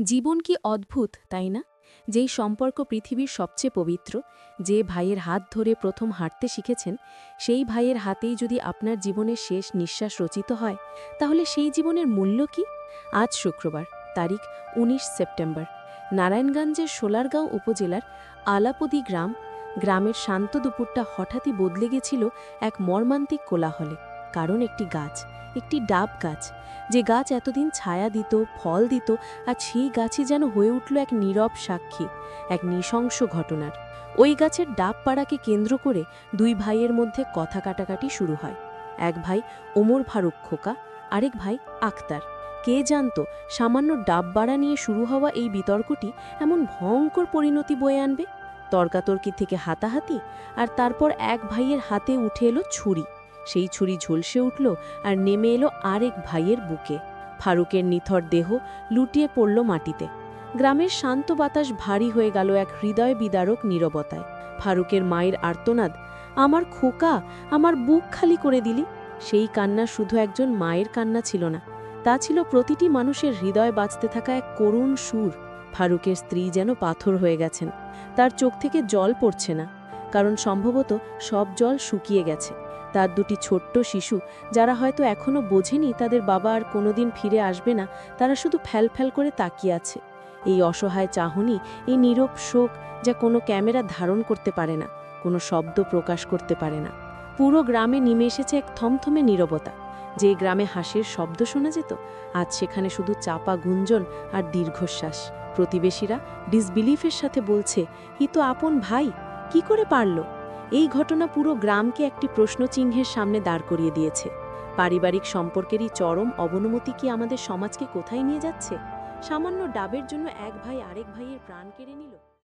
জীবন কি অদ্ভুত তাই না? যেই সম্পর্ক পৃথিবীর সবচেয়ে পবিত্র, যে ভাইয়ের হাত ধরে প্রথম হাঁটতে শিখেছেন, সেই ভাইয়ের হাতেই যদি আপনার জীবনের শেষ নিঃশ্বাস রচিত হয়, তাহলে সেই জীবনের মূল্য কি? আজ শুক্রবার, তারিখ ১৯ সেপ্টেম্বর, নারায়ণগঞ্জের সোলারগাঁও উপজেলার আলাপদি গ্রামের শান্ত দুপুরটা হঠাৎই বদলে গেছিল এক মর্মান্তিক কোলাহলে। কারণ একটি ডাব গাছ, যে গাছ এতদিন ছায়া দিত, ফল দিত, আর সেই গাছই যেন হয়ে উঠল এক নীরব সাক্ষী, এক নৃশংস ঘটনার। ওই গাছের ডাব পাড়াকে কেন্দ্র করে দুই ভাইয়ের মধ্যে কথা কাটাকাটি শুরু হয়। এক ভাই ওমর ফারুক খোকা, আরেক ভাই আক্তার। কে জানত সামান্য ডাব বাড়া নিয়ে শুরু হওয়া এই বিতর্কটি এমন ভয়ঙ্কর পরিণতি বয়ে আনবে। তর্কাতর্কি থেকে হাতাহাতি, আর তারপর এক ভাইয়ের হাতে উঠে এলো ছুরি। সেই ছুরি ঝলসে উঠল আর নেমে এলো আরেক ভাইয়ের বুকে। ফারুকের নিথর দেহ লুটিয়ে পড়ল মাটিতে। গ্রামের শান্ত বাতাস ভারী হয়ে গেল এক হৃদয় বিদারক নীরবতায়। ফারুকের মায়ের আর্তনাদ, আমার খোকা, আমার বুক খালি করে দিলি। সেই কান্না শুধু একজন মায়ের কান্না ছিল না, তা ছিল প্রতিটি মানুষের হৃদয় বাজতে থাকা এক করুণ সুর। ফারুকের স্ত্রী যেন পাথর হয়ে গেছেন। তার চোখ থেকে জল পড়ছে না, কারণ সম্ভবত সব জল শুকিয়ে গেছে। তার দুটি ছোট্ট শিশু, যারা হয়তো এখনও বোঝেনি তাদের বাবা আর কোনোদিন ফিরে আসবে না, তারা শুধু ফ্যালফ্যাল করে তাকিয়ে আছে। এই অসহায় চাহনি, এই নীরব শোক, যা কোনো ক্যামেরা ধারণ করতে পারে না, কোনো শব্দ প্রকাশ করতে পারে না। পুরো গ্রামে নেমে এসেছে এক থমথমে নীরবতা। যে গ্রামে হাসির শব্দ শোনা যেত, আজ সেখানে শুধু চাপা গুঞ্জন আর দীর্ঘশ্বাস। প্রতিবেশীরা ডিসবিলিফের সাথে বলছে, ই তো আপন ভাই, কি করে পারল? এই ঘটনা পুরো গ্রামকে একটি প্রশ্নচিহ্নের সামনে দাঁড় করিয়ে দিয়েছে। পারিবারিক সম্পর্কেরই চরম অবনমতি কি আমাদের সমাজকে কোথায় নিয়ে যাচ্ছে? সামান্য ডাবের জন্য এক ভাই আরেক ভাইয়ের প্রাণ কেড়ে নিল।